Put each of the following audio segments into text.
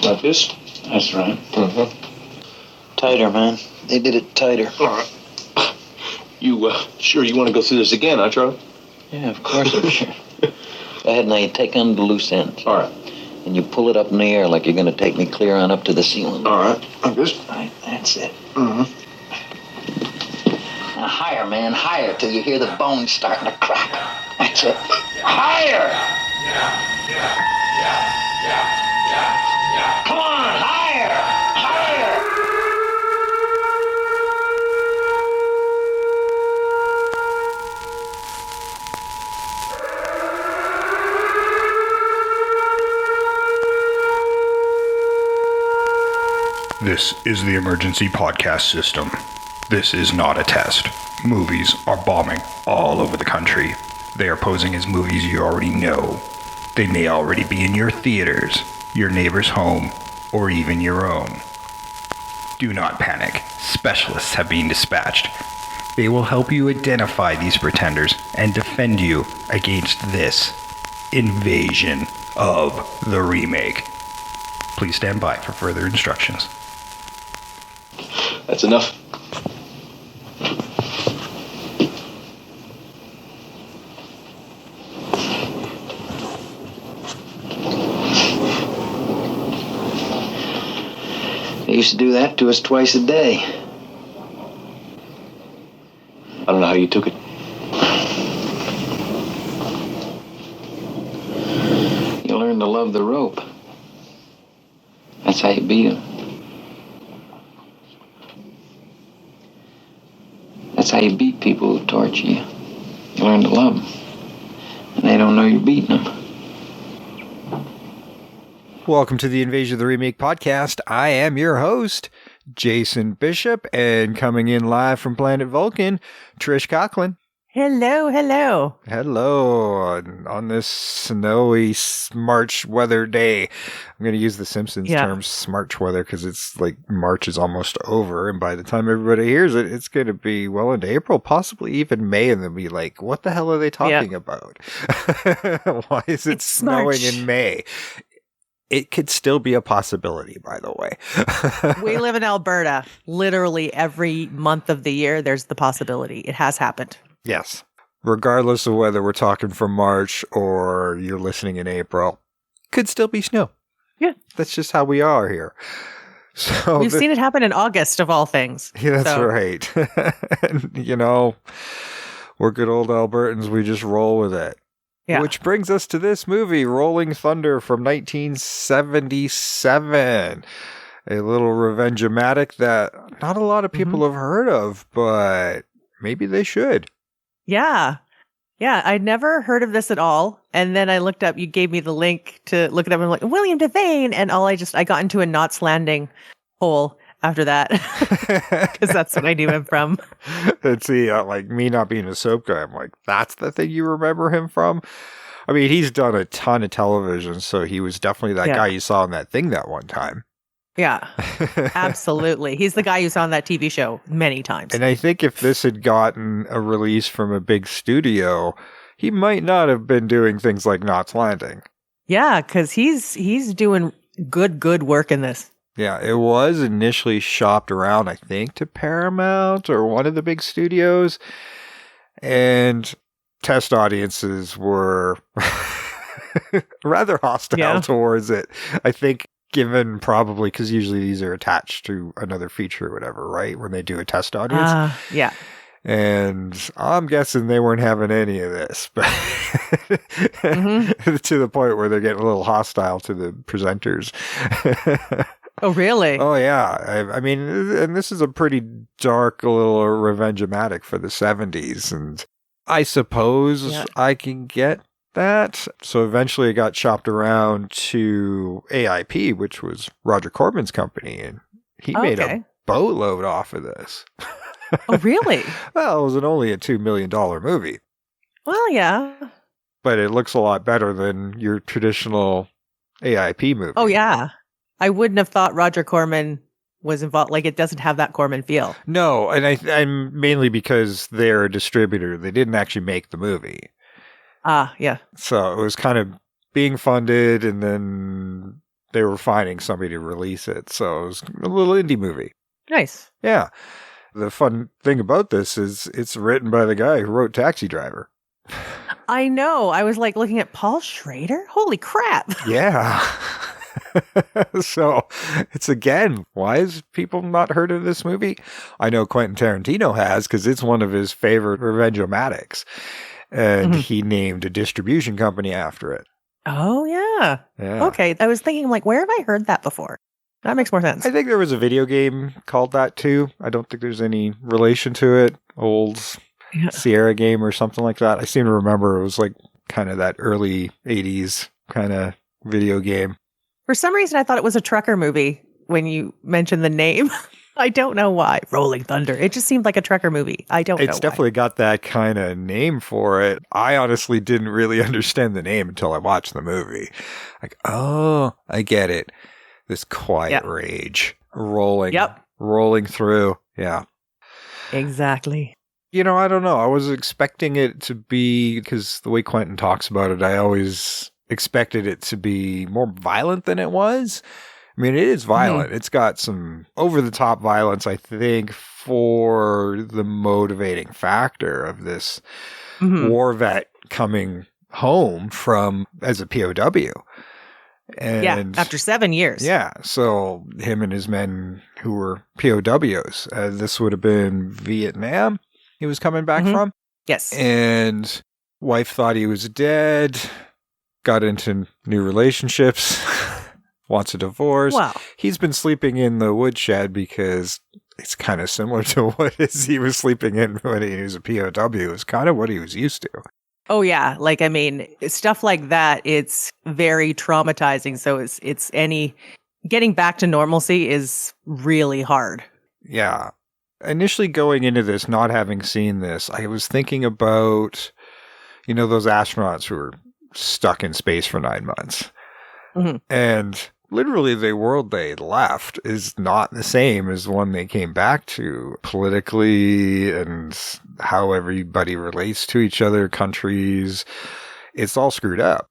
Like this? That's right. Tighter, man. They did it tighter. All right. You, sure you want to go through this again, huh, Charlie? Yeah, of course I'm sure. Go ahead, now you take on the loose ends. All right. And you pull it up in the air like you're going to take me clear on up to the ceiling. All right. Like this? Right, that's it. Mm-hmm. Now higher, man, higher till you hear the bones starting to crack. That's it. Higher! Come on, higher! Higher! This is the emergency podcast system. This is not a test. Movies are bombing all over the country. They are posing as movies you already know. They may already be in your theaters, your neighbor's home, or even your own. Do not panic. Specialists have been dispatched. They will help you identify these pretenders and defend you against this invasion of the remake. Please stand by for further instructions. That's enough. They used to do that to us twice a day. I don't know how you took it. You learn to love the rope. That's how you beat them. That's how you beat people who torture you. You learn to love them. And they don't know you're beating them. Welcome to the Invasion of the Remake podcast. I am your host, Jason Bishop, and coming in live from Planet Vulcan, Trish Coughlin. Hello, hello. Hello. On this snowy March weather day. I'm going to use the Simpsons term Smarch weather because it's like March is almost over. And by the time everybody hears it, it's going to be well into April, possibly even May. And they'll be like, what the hell are they talking about? Why is it snowing in May? It could still be a possibility, by the way. We live in Alberta. Literally every month of the year, there's the possibility. It has happened. Yes. Regardless of whether we're talking from March or you're listening in April, could still be snow. Yeah. That's just how we are here. So we've seen it happen in August of all things. Yeah, that's right. And, you know, we're good old Albertans. We just roll with it. Yeah. Which brings us to this movie, Rolling Thunder from 1977. A little revenge-o-matic that not a lot of people have heard of, but maybe they should. Yeah. Yeah, I'd never heard of this at all. And then I looked up, you gave me the link to look it up, and I'm like, William Devane. And I got into a Knots Landing hole after that because that's what I knew him from. And see, like me not being a soap guy, I'm like, that's the thing you remember him from? I mean, he's done a ton of television, so he was definitely that guy you saw in that thing that one time. Yeah, absolutely. He's the guy you saw on that TV show many times. And I think if this had gotten a release from a big studio, he might not have been doing things like Knots Landing. Yeah, because he's doing good work in this. Yeah, it was initially shopped around, I think, to Paramount or one of the big studios. And test audiences were rather hostile towards it. I think given probably because usually these are attached to another feature or whatever, right? When they do a test audience. Yeah. And I'm guessing they weren't having any of this, but to the point where they're getting a little hostile to the presenters. Oh, really? Oh, yeah. I mean, and this is a pretty dark little revenge-o-matic for the 70s, and I suppose I can get that. So eventually it got chopped around to AIP, which was Roger Corman's company, and he made a boatload off of this. Oh, really? Well, it was only a $2 million movie. Well, yeah. But it looks a lot better than your traditional AIP movie. Oh, yeah. I wouldn't have thought Roger Corman was involved. Like, it doesn't have that Corman feel. No, and I'm mainly because they're a distributor. They didn't actually make the movie. Yeah. So it was kind of being funded and then they were finding somebody to release it. So it was a little indie movie. Nice. Yeah. The fun thing about this is it's written by the guy who wrote Taxi Driver. I know. I was like looking at Paul Schrader. Holy crap. Yeah. So it's again, why has people not heard of this movie? I know Quentin Tarantino has, because it's one of his favorite revenge-o-matics. And he named a distribution company after it. Oh, yeah. Okay. I was thinking, like, where have I heard that before? That makes more sense. I think there was a video game called that too. I don't think there's any relation to it. Old Sierra game or something like that. I seem to remember it was like kind of that early 80s kind of video game. For some reason, I thought it was a trucker movie when you mentioned the name. I don't know why. Rolling Thunder. It just seemed like a trucker movie. I don't know. It's definitely got that kind of name for it. I honestly didn't really understand the name until I watched the movie. Like, oh, I get it. This quiet rage rolling through. Yeah. Exactly. You know, I don't know. I was expecting it to be, because the way Quentin talks about it, I always expected it to be more violent than it was. I mean, it is violent. It's got some over-the-top violence, I think, for the motivating factor of this war vet coming home as a POW. And after 7 years. Yeah, so him and his men who were POWs. This would have been Vietnam he was coming back from. Yes. And wife thought he was dead, got into new relationships, wants a divorce. Wow. He's been sleeping in the woodshed because it's kind of similar to what he was sleeping in when he was a POW. It's kind of what he was used to. Oh, yeah. Like, I mean, stuff like that, it's very traumatizing. So it's getting back to normalcy is really hard. Yeah. Initially going into this, not having seen this, I was thinking about, those astronauts who were stuck in space for 9 months. And literally the world they left is not the same as the one they came back to politically and how everybody relates to each other, countries. It's all screwed up.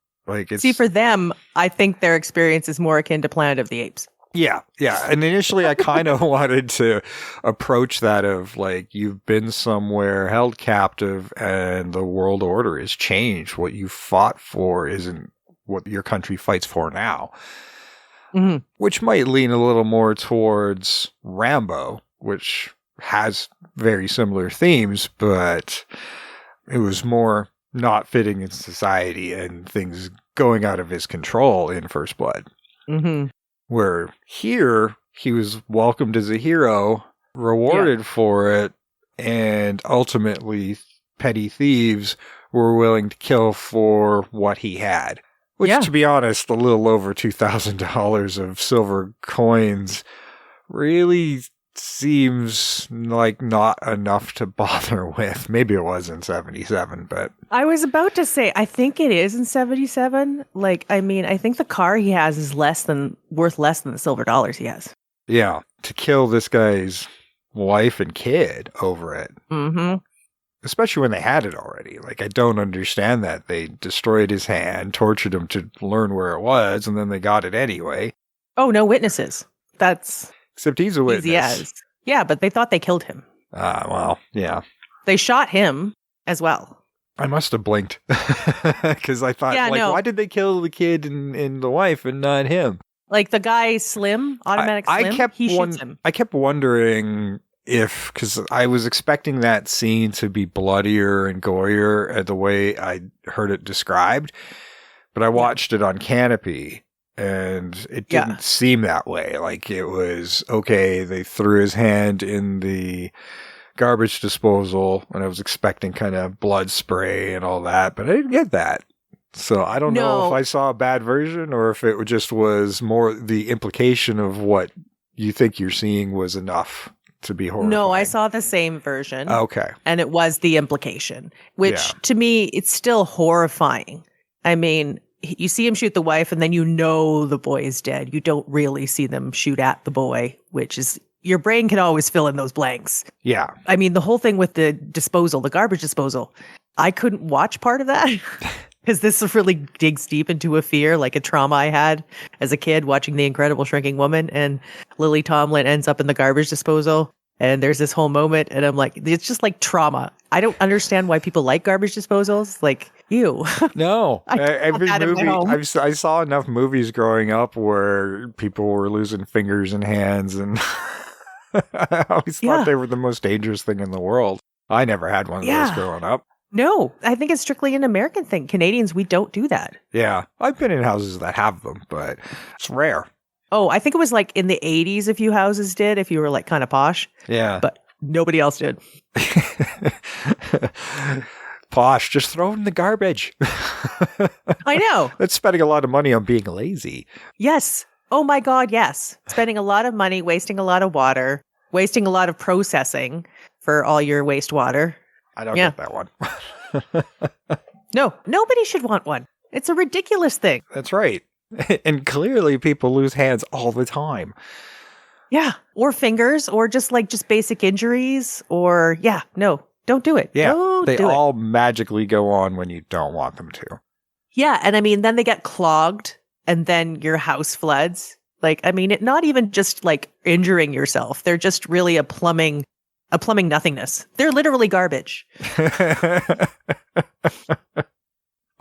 See, for them, I think their experience is more akin to Planet of the Apes. Yeah. And initially I kind of wanted to approach that of like, you've been somewhere held captive and the world order has changed. What you fought for isn't what your country fights for now. Which might lean a little more towards Rambo, which has very similar themes, but it was more not fitting in society and things going out of his control in First Blood. Where here, he was welcomed as a hero, rewarded for it, and ultimately petty thieves were willing to kill for what he had. Which, to be honest, a little over $2,000 of silver coins really seems like not enough to bother with. Maybe it was in 77, but... I was about to say, I think it is in 77. Like, I mean, I think the car he has is worth less than the silver dollars he has. Yeah, to kill this guy's wife and kid over it. Especially when they had it already. Like, I don't understand that. They destroyed his hand, tortured him to learn where it was, and then they got it anyway. Oh, no witnesses. That's... Except he's a witness. Yeah, but they thought they killed him. Well, yeah. They shot him as well. I must have blinked. Because I thought, why did they kill the kid and the wife and not him? Like, the guy Slim, Automatic Slim, he shoots him. I kept wondering... because I was expecting that scene to be bloodier and gorier the way I heard it described, but I watched it on Canopy and it didn't seem that way. Like it was, okay, they threw his hand in the garbage disposal and I was expecting kind of blood spray and all that, but I didn't get that. So I don't know if I saw a bad version or if it just was more the implication of what you think you're seeing was enough to be horrifying. No, I saw the same version. Okay. And it was the implication, which to me, it's still horrifying. I mean, you see him shoot the wife and then the boy is dead. You don't really see them shoot at the boy, which is, your brain can always fill in those blanks. Yeah. I mean, the whole thing with the garbage disposal, I couldn't watch part of that. Because this really digs deep into a fear, like a trauma I had as a kid watching The Incredible Shrinking Woman, and Lily Tomlin ends up in the garbage disposal, and there's this whole moment, and I'm like, it's just like trauma. I don't understand why people like garbage disposals. Like, ew. No, every that in my movie home. I saw enough movies growing up where people were losing fingers and hands, and I always thought they were the most dangerous thing in the world. I never had one of those growing up. No, I think it's strictly an American thing. Canadians, we don't do that. Yeah, I've been in houses that have them, but it's rare. Oh, I think it was like in the 80s a few houses did, if you were like kind of posh. Yeah. But nobody else did. Posh, just throw it in the garbage. I know. That's spending a lot of money on being lazy. Yes. Oh my God, yes. Spending a lot of money, wasting a lot of water, wasting a lot of processing for all your wastewater. I don't get that one. No, nobody should want one. It's a ridiculous thing. That's right. And clearly people lose hands all the time. Yeah. Or fingers, or just basic injuries, or no, don't do it. Yeah. They all magically go on when you don't want them to. Yeah. And I mean, then they get clogged and then your house floods. Like, I mean, not even just like injuring yourself. They're just really a plumbing nothingness. They're literally garbage.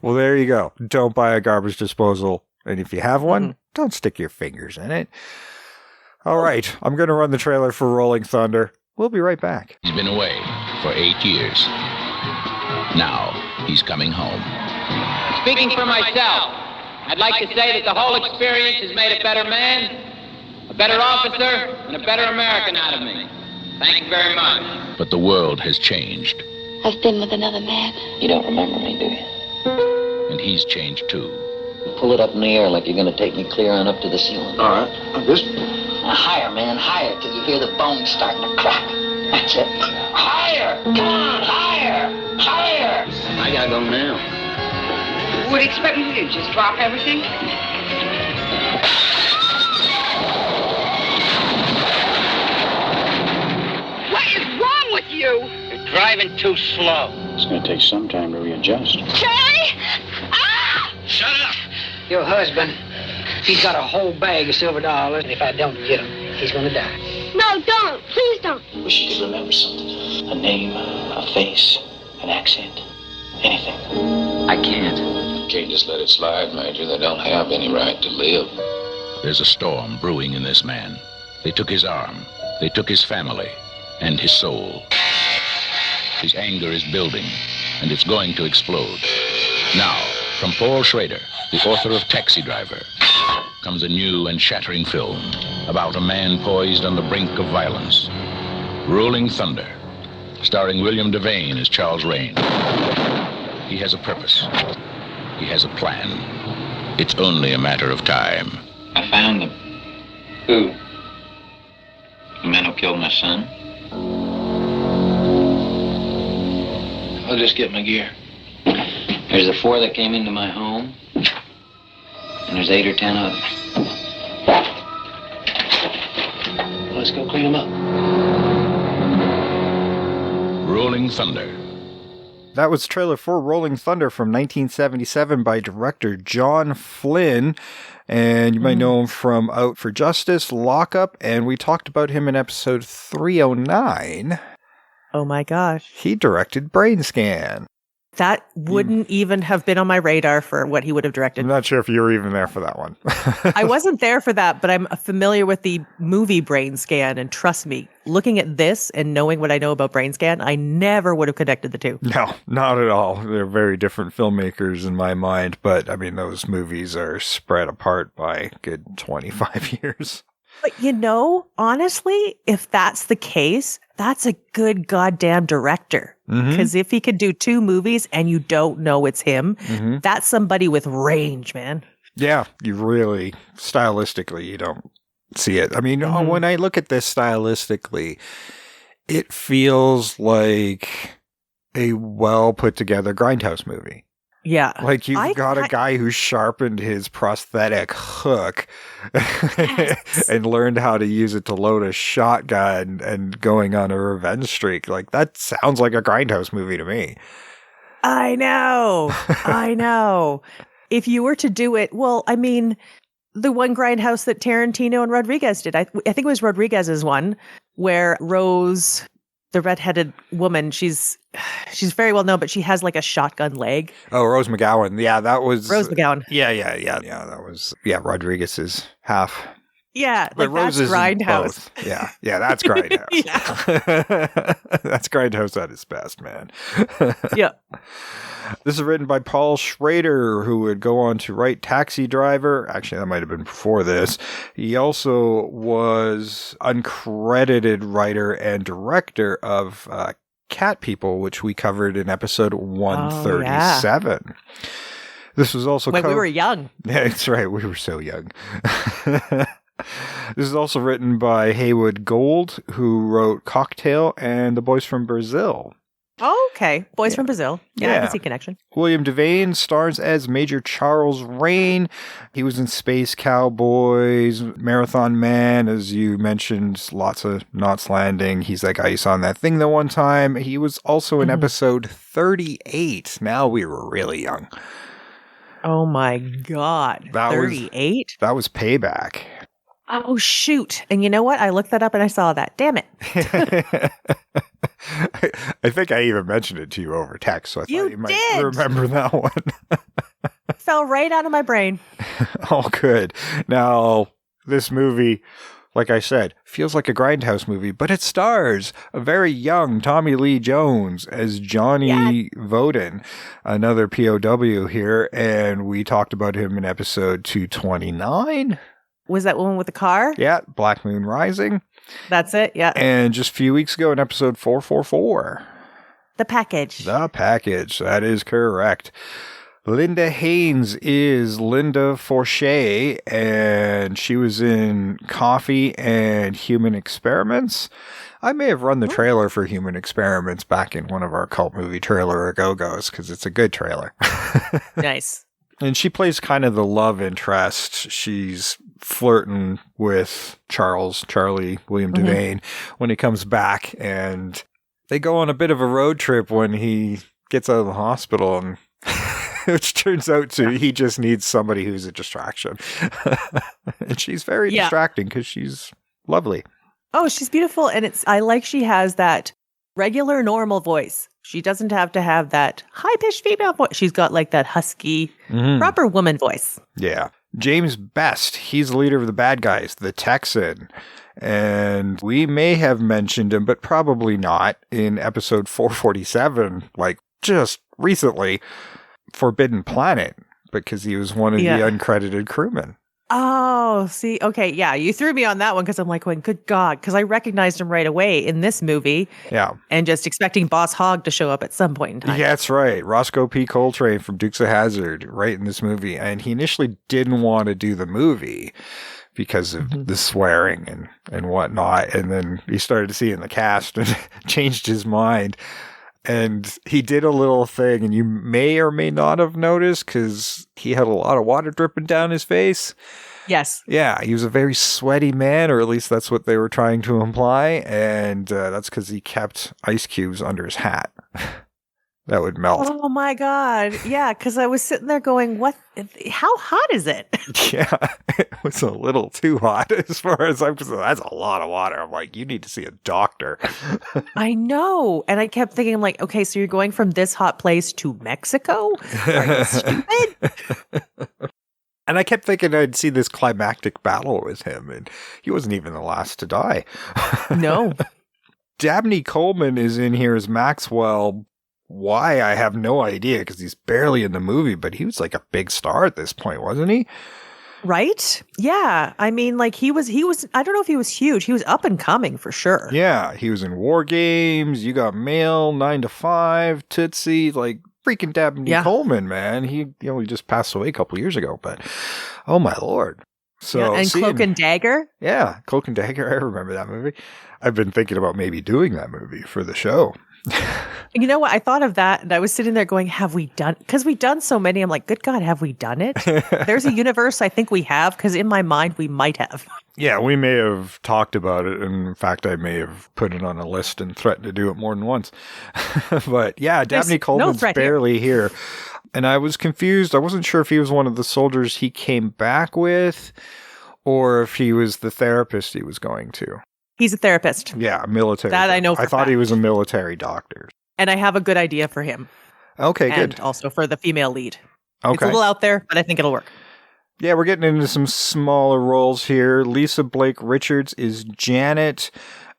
Well, there you go. Don't buy a garbage disposal. And if you have one, don't stick your fingers in it. All right. I'm going to run the trailer for Rolling Thunder. We'll be right back. He's been away for 8 years. Now he's coming home. Speaking for myself, I'd like to say that the whole experience has made a better man, a better officer, and a better American out of me. Thank you very much. But the world has changed. I've been with another man. You don't remember me, do you? And he's changed too. Pull it up in the air like you're going to take me clear on up to the ceiling. All right. This. Now, higher, man, higher, till you hear the bones starting to crack. That's it. Higher! Come on, higher! Higher! I gotta go now. What do you expect me to do? Just drop everything? What is wrong with you? You're driving too slow. It's going to take some time to readjust. Charlie! Ah! Shut up! Your husband, he's got a whole bag of silver dollars, and if I don't get him, he's gonna die. No, don't. Please don't. Wish you could remember something. A name, a face, an accent, anything. I can't. You can't just let it slide, Major. They don't have any right to live. There's a storm brewing in this man. They took his arm. They took his family and his soul. His anger is building, and it's going to explode. Now, from Paul Schrader, the author of Taxi Driver, comes a new and shattering film about a man poised on the brink of violence. Rolling Thunder, starring William Devane as Charles Rane. He has a purpose. He has a plan. It's only a matter of time. I found them. Who? The man who killed my son. I'll just get my gear. There's the 4 that came into my home, and there's 8 or 10 others. Let's go clean them up. Rolling Thunder. That was trailer for Rolling Thunder from 1977 by director John Flynn. And you might know him from Out for Justice, Lockup, and we talked about him in episode 309. Oh my gosh. He directed Brain Scan. That wouldn't even have been on my radar for what he would have directed. I'm not sure if you were even there for that one. I wasn't there for that, but I'm familiar with the movie Brain Scan, and trust me, looking at this and knowing what I know about Brain Scan, I never would have connected the two. No, not at all. They're very different filmmakers in my mind, but I mean, those movies are spread apart by a good 25 years. But you know, honestly, if that's the case, that's a good goddamn director. Because if he could do 2 movies and you don't know it's him, that's somebody with range, man. Yeah, you really, stylistically, you don't see it. I mean, when I look at this stylistically, it feels like a well put together Grindhouse movie. Yeah. Like you've got a guy who sharpened his prosthetic hook and learned how to use it to load a shotgun and going on a revenge streak. Like that sounds like a Grindhouse movie to me. I know. I know. If you were to do it, well, I mean, the one Grindhouse that Tarantino and Rodriguez did, I think it was Rodriguez's one, where Rose, the redheaded woman, she's very well known, but she has like a shotgun leg. Oh, Rose McGowan. Yeah, that was Rose McGowan. Yeah, that was Rodriguez's half. Yeah, but like Rose that's Grindhouse. Yeah, that's Grindhouse. Yeah. That's Grindhouse at its best, man. Yeah. This is written by Paul Schrader, who would go on to write Taxi Driver. Actually, that might have been before this. He also was uncredited writer and director of Cat People, which we covered in episode 137. Oh, yeah. This was also when we were young. Yeah, that's right. We were so young. This is also written by Haywood Gold, who wrote Cocktail and The Boys from Brazil. Oh, okay. Boys from Brazil. Yeah, I can see connection. William Devane stars as Major Charles Rane. He was in Space Cowboys, Marathon Man, as you mentioned, lots of Knots Landing. He's that guy you saw in that thing the one time. He was also in episode 38. Now we were really young. Oh my God. 38? That was Payback. Oh, shoot. And you know what? I looked that up and I saw that. Damn it. I think I even mentioned it to you over text, so I thought you might did. remember that one. It fell right out of my brain. All good. Now, this movie, like I said, feels like a Grindhouse movie, but it stars a very young Tommy Lee Jones as Johnny Voden, another POW here, and we talked about him in episode 229. Was that one with the car? Yeah, Black Moon Rising. That's it, yeah. And just a few weeks ago in episode 444. The Package. The Package, that is correct. Linda Haynes is Linda Forshey, and she was in Coffee and Human Experiments. I may have run the trailer for Human Experiments back in one of our cult movie trailer go-go's, because it's a good trailer. Nice. And she plays kind of the love interest. She's flirting with William Devane, when he comes back, and they go on a bit of a road trip when he gets out of the hospital, and which turns out to he just needs somebody who's a distraction. And she's very distracting because she's lovely. Oh, she's beautiful. And I like she has that regular, normal voice. She doesn't have to have that high-pitched female voice. She's got like that husky, proper woman voice. Yeah. James Best, he's the leader of the bad guys, the Texan. And we may have mentioned him, but probably not, in episode 447, like just recently, Forbidden Planet, because he was one of the uncredited crewmen. Oh, see, okay, yeah, you threw me on that one because I'm like, good God, because I recognized him right away in this movie. Yeah. And just expecting Boss Hogg to show up at some point in time. Yeah, that's right. Roscoe P. Coltrane from Dukes of Hazzard, right in this movie. And he initially didn't want to do the movie because of the swearing and whatnot. And then he started to see in the cast and changed his mind. And he did a little thing, and you may or may not have noticed, because he had a lot of water dripping down his face. Yes. Yeah, he was a very sweaty man, or at least that's what they were trying to imply. And that's because he kept ice cubes under his hat. That would melt. Oh my God. Yeah, because I was sitting there going, how hot is it? Yeah, it was a little too hot as far as I'm concerned. That's a lot of water. I'm like, you need to see a doctor. I know. And I kept thinking, like, okay, so you're going from this hot place to Mexico? Are you stupid? And I kept thinking I'd see this climactic battle with him, and he wasn't even the last to die. No. Dabney Coleman is in here as Maxwell. Why, I have no idea, because he's barely in the movie, but he was like a big star at this point, wasn't he? Right? Yeah. I mean, like he was, I don't know if he was huge. He was up and coming for sure. Yeah. He was in War Games. You Got Mail, 9 to 5, Tootsie, like freaking Dabney Coleman, man. He just passed away a couple years ago, but oh my Lord. So, and Cloak and Dagger? Yeah. Cloak and Dagger. I remember that movie. I've been thinking about maybe doing that movie for the show. You know what? I thought of that, and I was sitting there going, have we done? Because we've done so many. I'm like, good God, have we done it? There's a universe I think we have, because in my mind, we might have. Yeah, we may have talked about it. And in fact, I may have put it on a list and threatened to do it more than once. But yeah, Dabney Coleman's barely here. And I was confused. I wasn't sure if he was one of the soldiers he came back with or if he was the therapist he was going to. He's a therapist. Yeah, military. That I know for I thought fact. he was a military doctor. And I have a good idea for him. Okay, and good. Also for the female lead. Okay. It's a little out there, but I think it'll work. Yeah, we're getting into some smaller roles here. Lisa Blake Richards is Janet.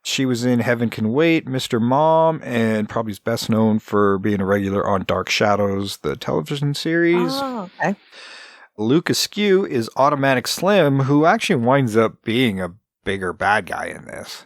She was in Heaven Can Wait, Mr. Mom, and probably is best known for being a regular on Dark Shadows, the television series. Oh, okay. Luke Askew is Automatic Slim, who actually winds up being a bigger bad guy in this.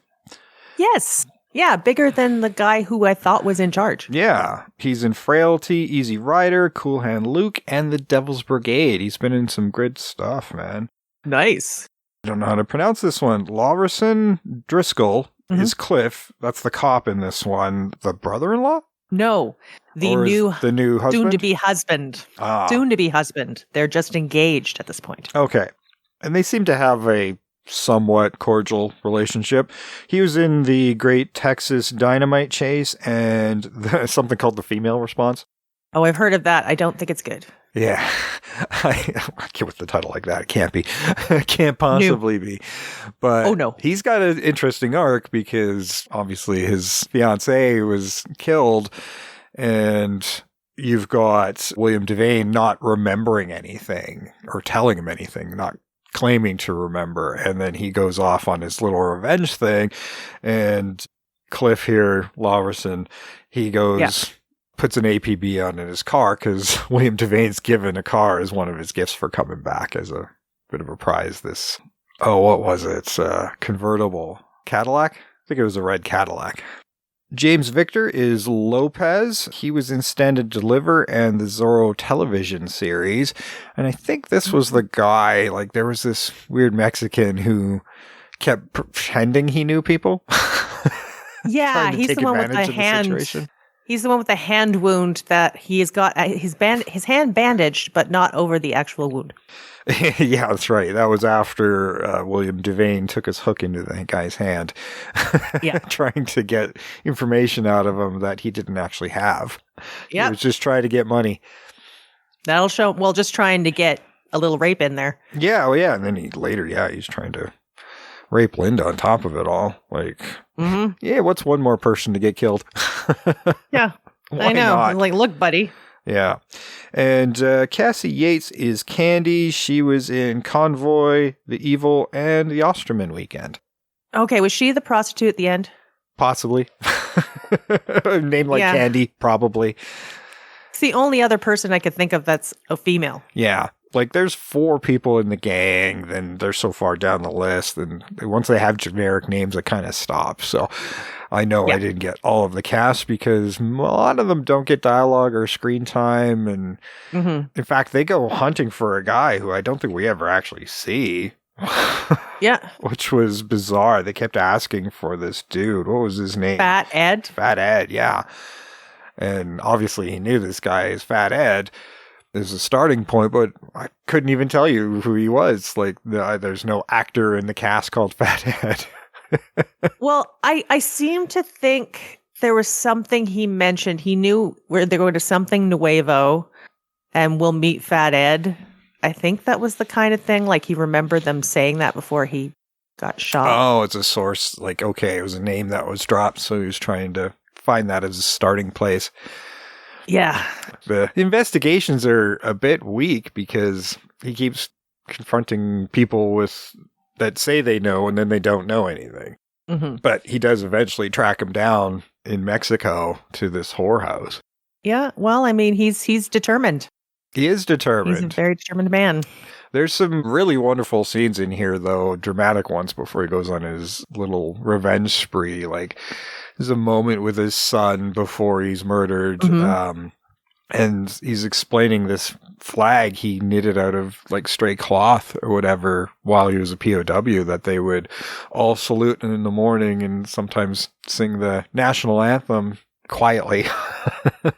Yes. Yeah, bigger than the guy who I thought was in charge. Yeah, he's in Frailty, Easy Rider, Cool Hand Luke, and The Devil's Brigade. He's been in some good stuff, man. Nice. I don't know how to pronounce this one. Lawrison Driscoll is Cliff. That's the cop in this one. The brother-in-law? No, the new husband? soon-to-be husband. Soon-to-be husband. They're just engaged at this point. Okay. And they seem to have a somewhat cordial relationship. He was in the Great Texas Dynamite Chase and something called The Female Response. Oh, I've heard of that. I don't think it's good. Yeah. I can't with the title like that. It can't be. It can't possibly be. But he's got an interesting arc because obviously his fiancée was killed and you've got William Devane not remembering anything or telling him anything, not claiming to remember, and then he goes off on his little revenge thing, and Cliff here, Lawrison, he goes, puts an APB on in his car, because William Devane's given a car as one of his gifts for coming back as a bit of a prize. What was it? It's a convertible Cadillac? I think it was a red Cadillac. James Victor is Lopez. He was in Stand and Deliver and the Zorro television series. And I think this was the guy, like there was this weird Mexican who kept pretending he knew people. Yeah, he's the one with the hand. He's the one with the hand wound that he has got his hand bandaged, but not over the actual wound. Yeah, that's right. That was after William Devane took his hook into the guy's hand. Yeah. Trying to get information out of him that he didn't actually have. Yeah. He was just trying to get money. That'll show, well, just trying to get a little rape in there. Yeah, well, yeah. And then he's trying to rape Linda on top of it all. Like, yeah, what's one more person to get killed? Yeah, Why I know. not? Like, look, buddy. Yeah. And Cassie Yates is Candy. She was in Convoy, The Evil, and The Osterman Weekend. Okay, was she the prostitute at the end? Possibly. Name like Candy, probably. It's the only other person I could think of that's a female. Yeah. Like, there's 4 people in the gang, then they're so far down the list, and once they have generic names, it kind of stops. So I know I didn't get all of the cast because a lot of them don't get dialogue or screen time, and in fact, they go hunting for a guy who I don't think we ever actually see. Yeah. Which was bizarre. They kept asking for this dude. What was his name? Fat Ed? Fat Ed, yeah. And obviously he knew this guy is Fat Ed. There's a starting point, but I couldn't even tell you who he was. Like, there's no actor in the cast called Fat Ed. Well, I seem to think there was something he mentioned. He knew where they're going to something Nuevo and we'll meet Fat Ed. I think that was the kind of thing, like he remembered them saying that before he got shot. Oh, it's a source. Like, okay, it was a name that was dropped, so he was trying to find that as a starting place. Yeah. The investigations are a bit weak because he keeps confronting people that say they know and then they don't know anything. But he does eventually track him down in Mexico to this whorehouse. Yeah, well, I mean, he's determined. He is determined. He's a very determined man. There's some really wonderful scenes in here, though, dramatic ones before he goes on his little revenge spree. Like, there's a moment with his son before he's murdered. And he's explaining this flag he knitted out of like stray cloth or whatever while he was a POW that they would all salute in the morning and sometimes sing the national anthem quietly.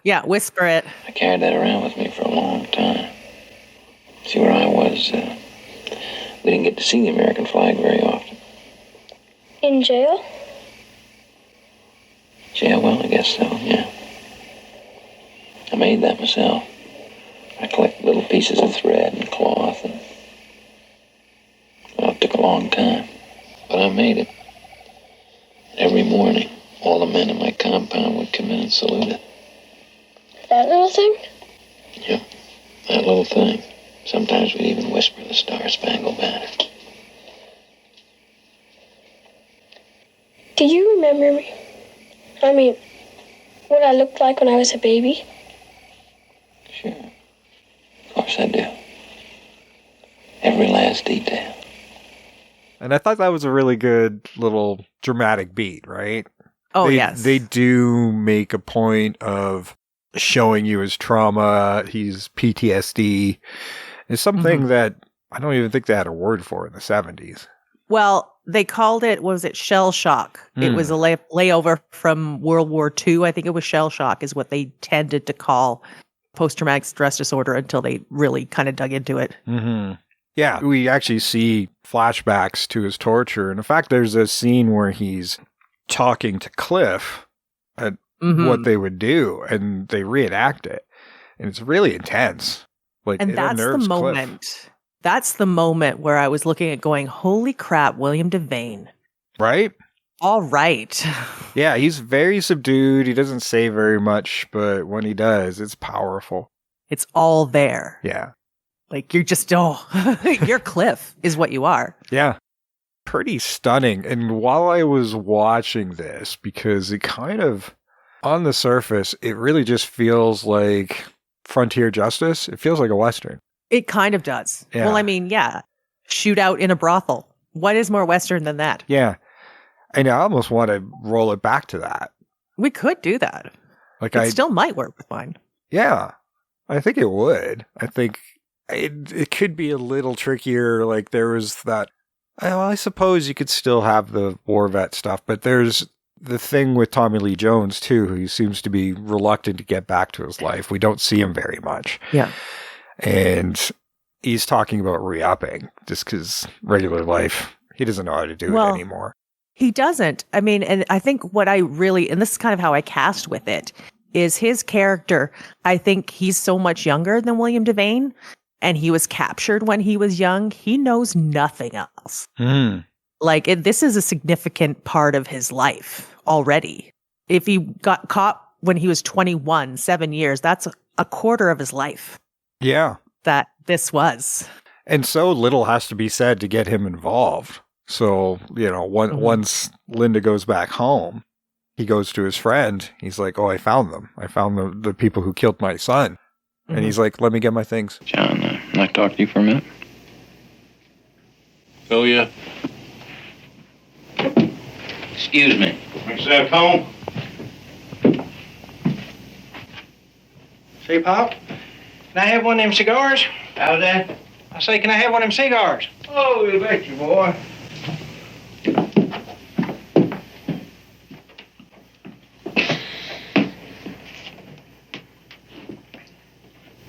Yeah, whisper it. I carried that around with me for a long time. See, where I was, we didn't get to see the American flag very often. In jail? Jail, well, I guess so, yeah. I made that myself. I collected little pieces of thread and cloth, and well, it took a long time, but I made it. Every morning, all the men in my compound would come in and salute it. That little thing? Yep, that little thing. Sometimes we'd even whisper the Star-Spangled Banner. Do you remember me? I mean, what I looked like when I was a baby? Sure. Of course I do. Every last detail. And I thought that was a really good little dramatic beat, right? Oh, yes. They do make a point of showing you his trauma, his PTSD. It's something that I don't even think they had a word for in the 70s. Well, they called it, what was it, shell shock. It was a layover from World War II. I think it was shell shock is what they tended to call post-traumatic stress disorder until they really kind of dug into it. Mm-hmm. Yeah, we actually see flashbacks to his torture. And in fact, there's a scene where he's talking to Cliff at what they would do, and they reenact it. And it's really intense. And that's the moment. Cliff. That's the moment where I was looking at going, holy crap, William Devane. Right? All right. Yeah, he's very subdued. He doesn't say very much, but when he does, it's powerful. It's all there. Yeah. Like, you're just, you're Cliff is what you are. Yeah. Pretty stunning. And while I was watching this, because it kind of, on the surface, it really just feels like frontier justice. It feels like a Western. It kind of does. Yeah. Well, I mean, yeah. Shootout in a brothel. What is more Western than that? Yeah. And I almost want to roll it back to that. We could do that. Like it still might work with mine. Yeah. I think it would. I think it could be a little trickier. Like there was that, well, I suppose you could still have the war vet stuff, but there's the thing with Tommy Lee Jones too, who seems to be reluctant to get back to his life. We don't see him very much. Yeah. And he's talking about re-upping just because regular life, he doesn't know how to do it anymore. He doesn't. I mean, and I think what I really, and this is kind of how I cast with it, is his character. I think he's so much younger than William Devane, and he was captured when he was young. He knows nothing else. Like, this is a significant part of his life already. If he got caught when he was 21, 7 years, that's a quarter of his life. Yeah. That this was. And so little has to be said to get him involved. So, once Linda goes back home, he goes to his friend. He's like, oh, I found them. I found the people who killed my son. And he's like, let me get my things. John, can I talk to you for a minute? Oh, yeah. Excuse me. Yourself home? See, Pop? Can I have one of them cigars? How's that? I say, can I have one of them cigars? Oh, you bet you, boy.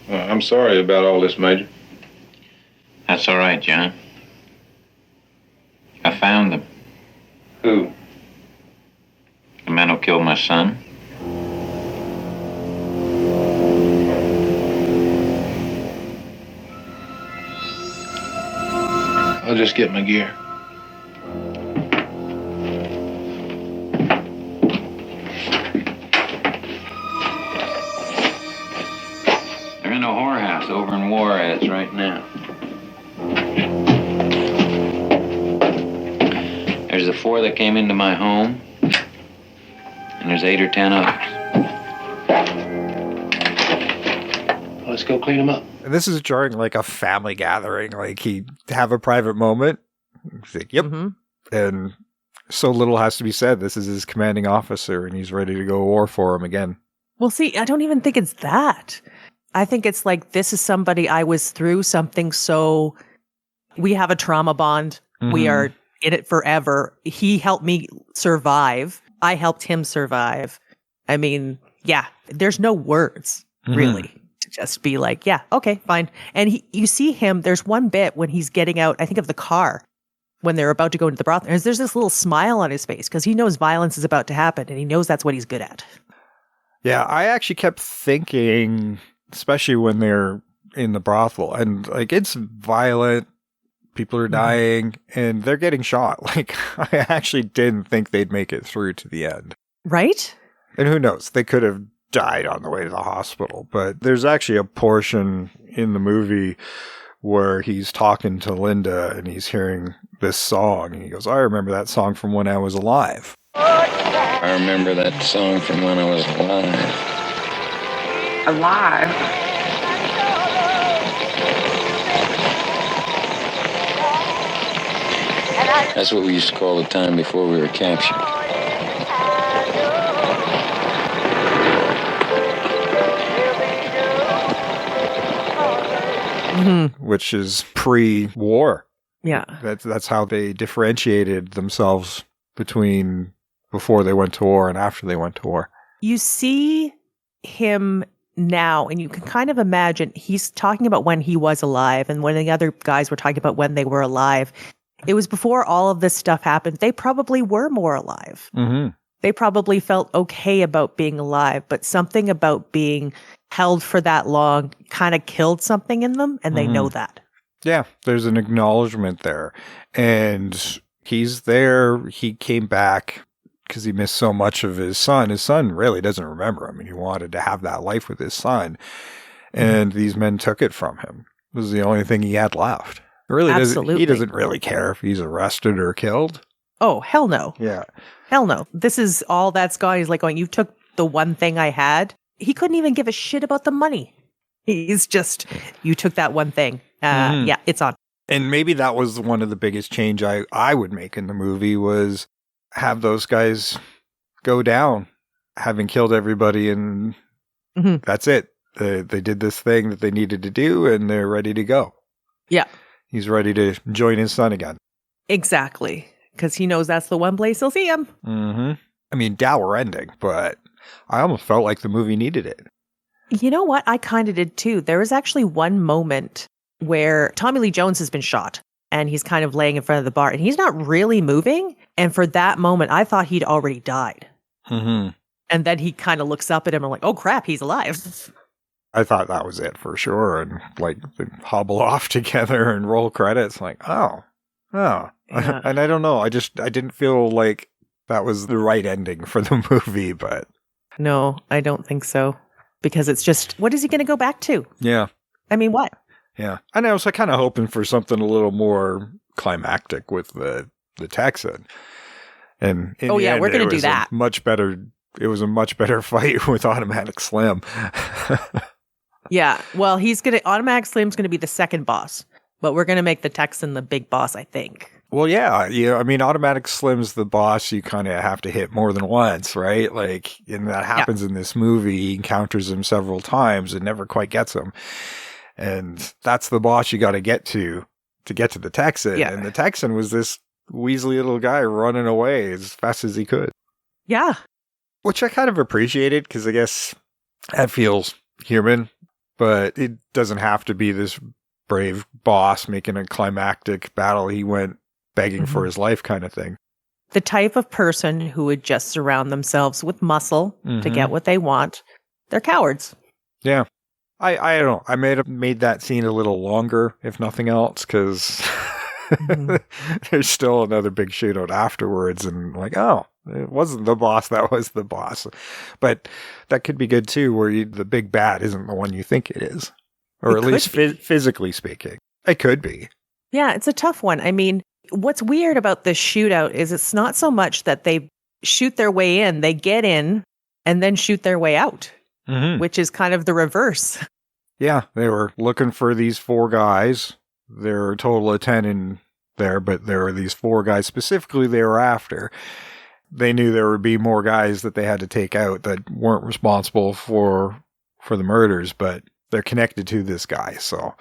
I'm sorry about all this, Major. That's all right, John. I found them. Who? The man who killed my son. I'll just get my gear. They're in a whorehouse over in Juarez right now. There's the 4 that came into my home, and there's 8 or 10 others. Let's go clean them up. And this is during like a family gathering. Like he'd have a private moment. He's like, yep. And so little has to be said. This is his commanding officer, and he's ready to go to war for him again. Well, see, I don't even think it's that. I think it's like, this is somebody I was through something, so we have a trauma bond. We are in it forever. He helped me survive. I helped him survive. I mean, yeah, there's no words really to just be like, yeah, okay, fine. And you see him, there's one bit when he's getting out, I think of the car, when they're about to go into the brothel. There's this little smile on his face because he knows violence is about to happen and he knows that's what he's good at. Yeah, I actually kept thinking, especially when they're in the brothel, and like it's violent, people are dying, and they're getting shot. Like, I actually didn't think they'd make it through to the end. Right? And who knows? They could have died on the way to the hospital. But there's actually a portion in the movie where he's talking to Linda and he's hearing this song. And he goes, I remember that song from when I was alive. I remember that song from when I was alive. Alive? That's what we used to call the time before we were captured. Which is pre-war. Yeah. That's how they differentiated themselves between before they went to war and after they went to war. You see him now, and you can kind of imagine he's talking about when he was alive, and when the other guys were talking about when they were alive. It was before all of this stuff happened. They probably were more alive. They probably felt okay about being alive, but something about being held for that long kind of killed something in them, and they know that. Yeah, there's an acknowledgement there. And he's there. He came back because he missed so much of his son. His son really doesn't remember him, and he wanted to have that life with his son. And these men took it from him. It was the only thing he had left. Really doesn't, he doesn't really care if he's arrested or killed. Oh, hell no. Yeah. Hell no. This is all that's gone. He's like going, you took the one thing I had. He couldn't even give a shit about the money. He's just, you took that one thing. Yeah, it's on. And maybe that was one of the biggest change I would make in the movie was have those guys go down, having killed everybody, and that's it. They did this thing that they needed to do, and they're ready to go. Yeah. He's ready to join his son again. Exactly. Because he knows that's the one place he'll see him. I mean, dour ending, but I almost felt like the movie needed it. You know what? I kind of did too. There was actually one moment where Tommy Lee Jones has been shot and he's kind of laying in front of the bar and he's not really moving. And for that moment, I thought he'd already died. And then he kind of looks up at him and like, oh crap, he's alive. I thought that was it for sure. And like they hobble off together and roll credits like, oh. Yeah. And I don't know. I didn't feel like that was the right ending for the movie, but. No, I don't think so. Because it's just, what is he going to go back to? Yeah. I mean, what? Yeah. And I was kind of hoping for something a little more climactic with the Texan. And in the end, we're going to do that. It was a much better fight with Automatic Slim. Yeah. Well, Automatic Slim's going to be the second boss, but we're going to make the Texan the big boss, I think. Well, yeah. I mean, Automatic Slim's the boss you kind of have to hit more than once, right? Like, and that happens in this movie. He encounters him several times and never quite gets him. And that's the boss you got to get to get to the Texan. Yeah. And the Texan was this weaselly little guy running away as fast as he could. Yeah. Which I kind of appreciated because I guess that feels human, but it doesn't have to be this brave boss making a climactic battle. He went begging for his life kind of thing. The type of person who would just surround themselves with muscle to get what they want. They're cowards. Yeah. I don't know. I made that scene a little longer, if nothing else, because there's still another big shootout afterwards. And like, oh, it wasn't the boss. That was the boss. But that could be good too, where the big bad isn't the one you think it is. Or at least physically speaking. It could be. Yeah, it's a tough one. I mean, what's weird about this shootout is it's not so much that they shoot their way in. They get in and then shoot their way out, which is kind of the reverse. Yeah, they were looking for these 4 guys. There are a total of 10 in there, but there were these 4 guys specifically they were after. They knew there would be more guys that they had to take out that weren't responsible for the murders, but they're connected to this guy. So,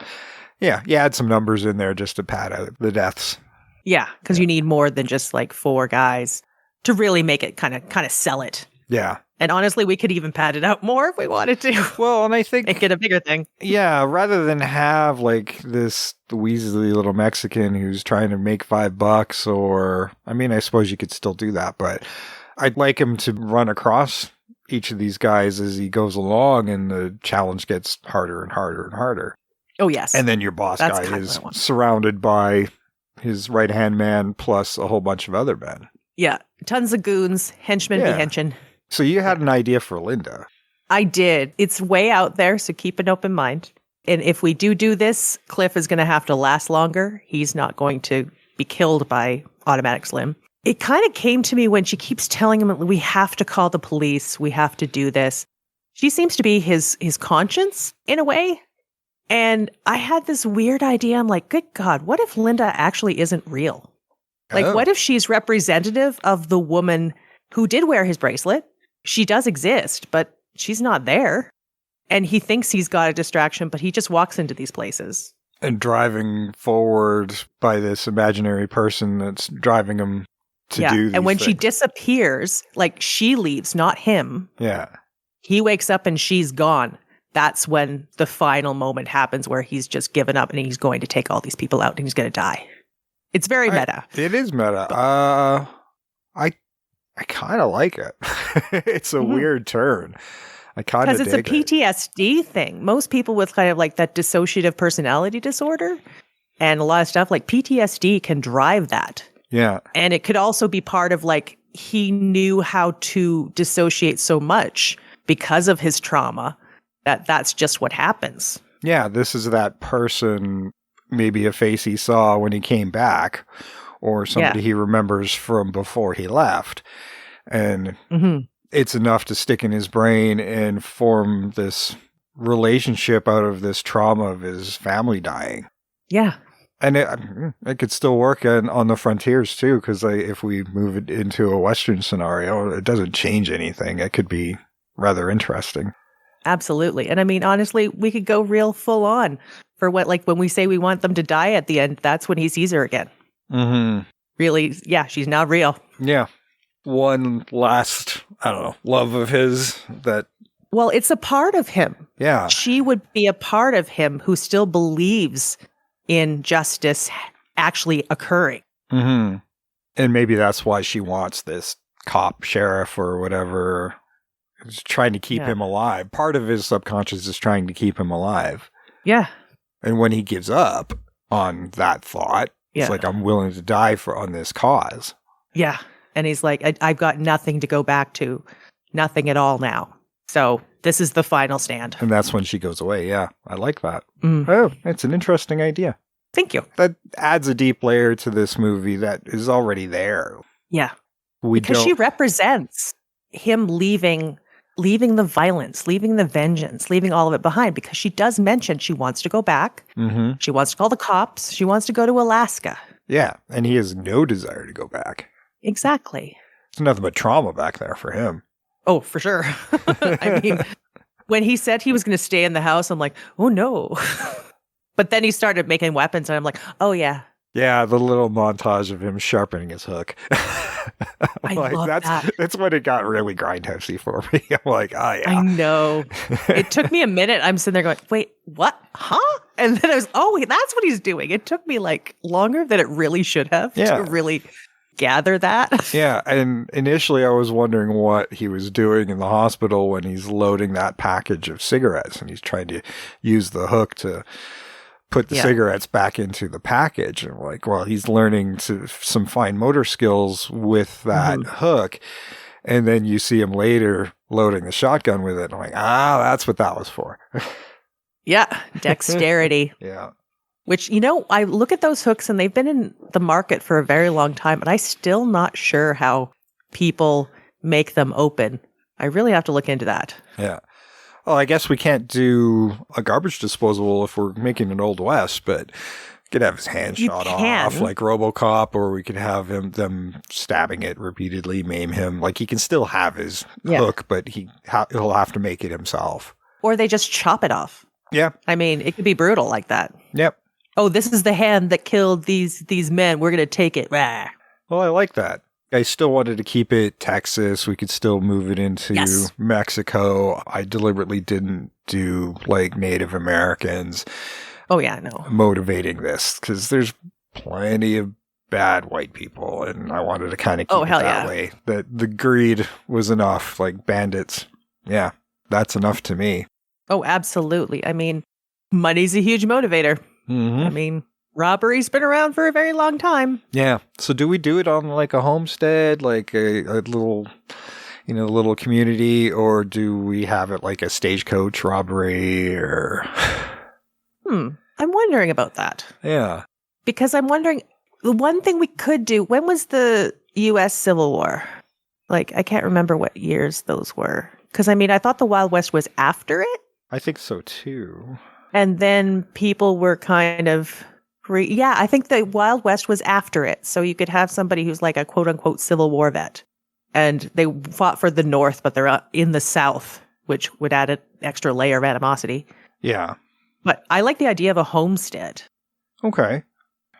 yeah, you add some numbers in there just to pad out the deaths. Yeah, because you need more than just like 4 guys to really make it kind of sell it. Yeah. And honestly, we could even pad it out more if we wanted to. Well, and I think make it a bigger thing. Yeah, rather than have like this weaselly little Mexican who's trying to make $5, or I mean, I suppose you could still do that, but I'd like him to run across each of these guys as he goes along, and the challenge gets harder and harder and harder. Oh yes, and then your boss guy is surrounded by his right-hand man plus a whole bunch of other men. Yeah, tons of goons, henchmen be henching. So you had an idea for Linda. I did. It's way out there, so keep an open mind. And if we do this, Cliff is going to have to last longer. He's not going to be killed by Automatic Slim. It kind of came to me when she keeps telling him, we have to call the police. We have to do this. She seems to be his conscience in a way. And I had this weird idea. I'm like, good God, what if Linda actually isn't real? Like, what if she's representative of the woman who did wear his bracelet? She does exist, but she's not there. And he thinks he's got a distraction, but he just walks into these places. And driving forward by this imaginary person that's driving him to do these And when things. she disappears, like she leaves, not him. Yeah. He wakes up and she's gone. That's when the final moment happens where he's just given up and he's going to take all these people out and he's going to die. It's very meta. It is meta. I kind of like it. It's a weird turn. I kind of because it's a PTSD thing. Most people with kind of like that dissociative personality disorder and a lot of stuff like PTSD can drive that. Yeah. And it could also be part of like he knew how to dissociate so much because of his trauma that's just what happens. Yeah, this is that person, maybe a face he saw when he came back, or somebody he remembers from before he left. And it's enough to stick in his brain and form this relationship out of this trauma of his family dying. Yeah. And it could still work on the frontiers too, because if we move it into a Western scenario, it doesn't change anything. It could be rather interesting. Absolutely. And I mean, honestly, we could go real full on for what, like when we say we want them to die at the end, that's when he sees her again. Mm-hmm. Really, yeah, she's not real. Yeah. One last, I don't know, love of his that... Well, it's a part of him. Yeah. She would be a part of him who still believes in justice actually occurring. Mm-hmm. And maybe that's why she wants this cop, sheriff, or whatever, is trying to keep him alive. Part of his subconscious is trying to keep him alive. Yeah. And when he gives up on that thought, it's like, I'm willing to die on this cause. Yeah. And he's like, I've got nothing to go back to. Nothing at all now. So this is the final stand. And that's when she goes away. Yeah. I like that. Oh, it's an interesting idea. Thank you. That adds a deep layer to this movie that is already there. Yeah. Because she represents him leaving the violence, leaving the vengeance, leaving all of it behind, because she does mention she wants to go back. Mm-hmm. She wants to call the cops. She wants to go to Alaska. Yeah. And he has no desire to go back. Exactly. It's nothing but trauma back there for him. Oh, for sure. I mean, when he said he was going to stay in the house, I'm like, oh no. But then he started making weapons and I'm like, oh yeah. Yeah, the little montage of him sharpening his hook. I love that. That's when it got really grindhousey for me. I'm like, oh yeah. I know. It took me a minute. I'm sitting there going, wait, what? Huh? And then I was, that's what he's doing. It took me like longer than it really should have to really gather that. Yeah, and initially I was wondering what he was doing in the hospital when he's loading that package of cigarettes and he's trying to use the hook to put the cigarettes back into the package. And like, well, he's learning some fine motor skills with that hook. And then you see him later loading the shotgun with it. I'm like, that's what that was for. Yeah, dexterity. Yeah. Which, I look at those hooks and they've been in the market for a very long time, and I'm still not sure how people make them open. I really have to look into that. Yeah. Well, I guess we can't do a garbage disposal if we're making an Old West, but we could have his hand shot off like RoboCop, or we could have them stabbing it repeatedly, maim him. Like, he can still have his hook, but he'll have to make it himself. Or they just chop it off. Yeah. I mean, it could be brutal like that. Yep. Oh, this is the hand that killed these men. We're going to take it. Rah. Well, I like that. I still wanted to keep it Texas. We could still move it into Mexico. I deliberately didn't do like Native Americans. Oh, yeah, no. Motivating this because there's plenty of bad white people, and I wanted to kind of keep it that way. That the greed was enough, like bandits. Yeah, that's enough to me. Oh, absolutely. I mean, money's a huge motivator. Mm-hmm. I mean, robbery's been around for a very long time. Yeah. So do we do it on like a homestead, like a little, little community, or do we have it like a stagecoach robbery or... I'm wondering about that. Yeah. Because I'm wondering, the one thing we could do, when was the U.S. Civil War? Like, I can't remember what years those were. Because, I mean, I thought the Wild West was after it. I think so, too. And then people were kind of... I think the Wild West was after it. So you could have somebody who's like a quote-unquote Civil War vet. And they fought for the North, but they're in the South, which would add an extra layer of animosity. Yeah. But I like the idea of a homestead. Okay.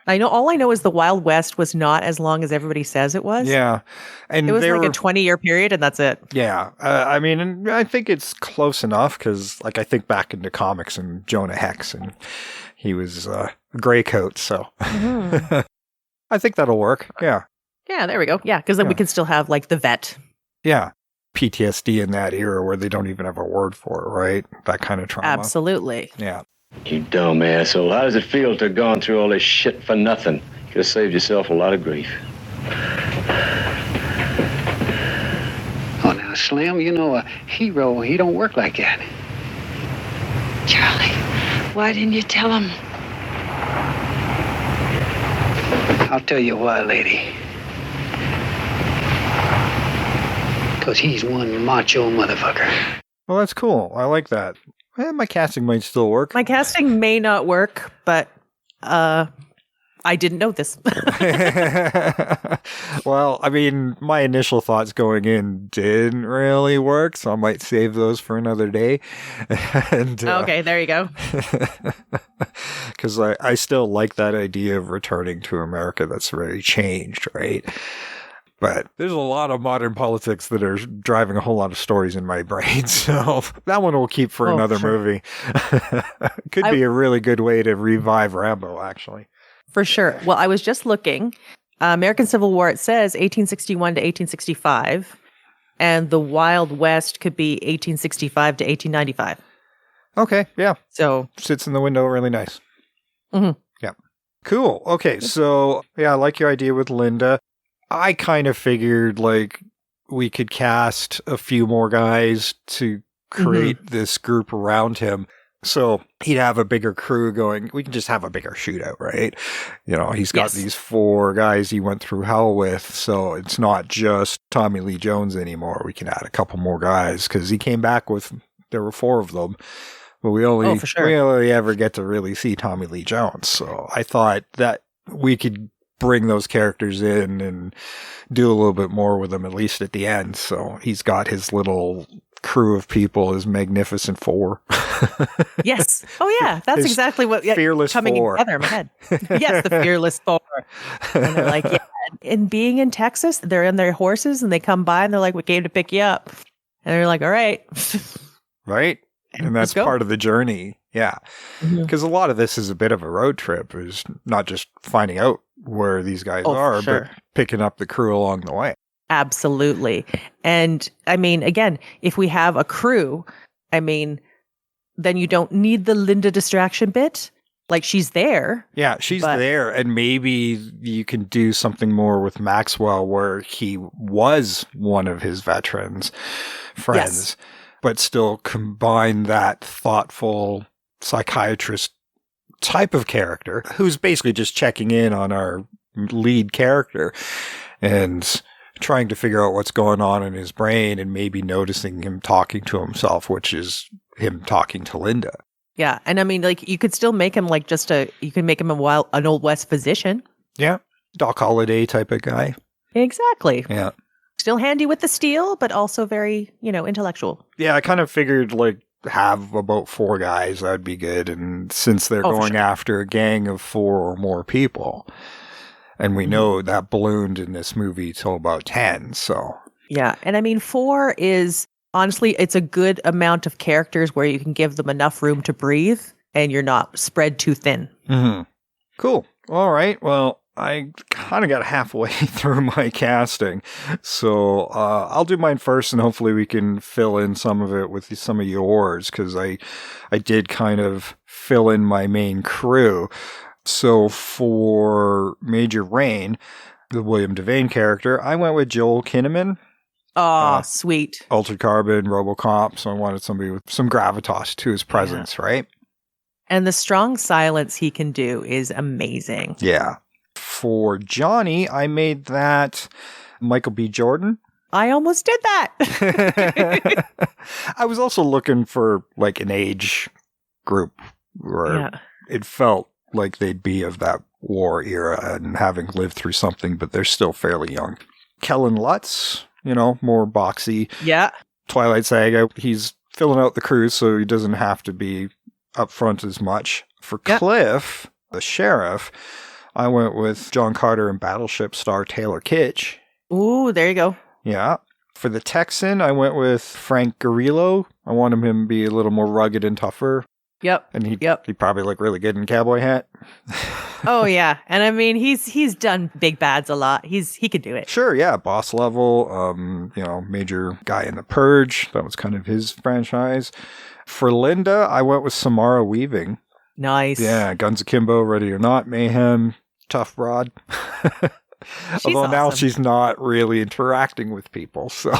All I know is the Wild West was not as long as everybody says it was. Yeah. And it was like a 20-year period, and that's it. Yeah. I mean, and I think it's close enough because, like, I think back into comics and Jonah Hex, and he was a gray coat, so I think that'll work. Yeah. Yeah, there we go. Yeah, because then we can still have, like, the vet. Yeah. PTSD in that era where they don't even have a word for it, right? That kind of trauma. Absolutely. Yeah. You dumb asshole. How does it feel to have gone through all this shit for nothing? You could have saved yourself a lot of grief. Oh, now, Slim, a hero, he don't work like that. Charlie, why didn't you tell him? I'll tell you why, lady. Because he's one macho motherfucker. Well, that's cool. I like that. My casting might still work. My casting may not work, but I didn't know this. Well, I mean, my initial thoughts going in didn't really work, so I might save those for another day. And, okay, there you go. Because I still like that idea of returning to America that's very changed, right? But there's a lot of modern politics that are driving a whole lot of stories in my brain. So that one will keep for another movie. Could be a really good way to revive Rambo, actually. For sure. Well, I was just looking. American Civil War, it says 1861 to 1865. And the Wild West could be 1865 to 1895. Okay, yeah. So sits in the window really nice. Mm-hmm. Yeah. Cool. Okay, so yeah, I like your idea with Linda. I kind of figured like we could cast a few more guys to create this group around him. So he'd have a bigger crew going. We can just have a bigger shootout, right? He's got these 4 guys he went through hell with. So it's not just Tommy Lee Jones anymore. We can add a couple more guys because he came back there were 4 of them. But we only ever get to really see Tommy Lee Jones. So I thought that we could bring those characters in and do a little bit more with them, at least at the end. So he's got his little crew of people, his Magnificent 4. Yes. Oh, yeah. That's exactly what Fearless coming 4. together in my head. Yes, the Fearless 4. And they're like, and being in Texas, they're in their horses and they come by and they're like, we came to pick you up. And they're like, all right. Right. And that's part of the journey. Yeah. Because a lot of this is a bit of a road trip, is not just finding out where these guys are, but picking up the crew along the way. Absolutely. And I mean, again, if we have a crew, I mean, then you don't need the Linda distraction bit. Like, she's there. Yeah, she's there. And maybe you can do something more with Maxwell where he was one of his veterans friends, but still combine that thoughtful psychiatrist type of character who's basically just checking in on our lead character and trying to figure out what's going on in his brain and maybe noticing him talking to himself, which is him talking to Linda. Yeah. And I mean, like, you could still make him like you can make him an Old West physician. Yeah. Doc Holliday type of guy. Exactly. Yeah. Still handy with the steel, but also very, intellectual. Yeah. I kind of figured like have about 4 guys, that'd be good. And since they're going after a gang of 4 or more people, And we know that ballooned in this movie till about 10, so. Yeah, and I mean, 4 is, honestly, it's a good amount of characters where you can give them enough room to breathe and you're not spread too thin. Mm-hmm. Cool. All right. Well, I kind of got halfway through my casting, so I'll do mine first, and hopefully we can fill in some of it with some of yours, because I did kind of fill in my main crew. So for Major Rane, the William Devane character, I went with Joel Kinnaman. Oh, sweet. Altered Carbon, RoboCop, so I wanted somebody with some gravitas to his presence, right? And the strong silence he can do is amazing. Yeah. For Johnny, I made that Michael B. Jordan. I almost did that. I was also looking for like an age group where it felt like they'd be of that war era and having lived through something, but they're still fairly young. Kellen Lutz, more boxy. Yeah. Twilight Saga, he's filling out the crew so he doesn't have to be up front as much. For Cliff, the sheriff, I went with John Carter and Battleship star Taylor Kitsch. Ooh, there you go. Yeah. For the Texan, I went with Frank Grillo. I wanted him to be a little more rugged and tougher. Yep. And he'd probably look really good in cowboy hat. Oh, yeah. And I mean, he's done big bads a lot. He could do it. Sure, yeah. Boss level, major guy in The Purge. That was kind of his franchise. For Linda, I went with Samara Weaving. Nice. Yeah, Guns Akimbo, Ready or Not, Mayhem, Tough Broad. Although now she's not really interacting with people, so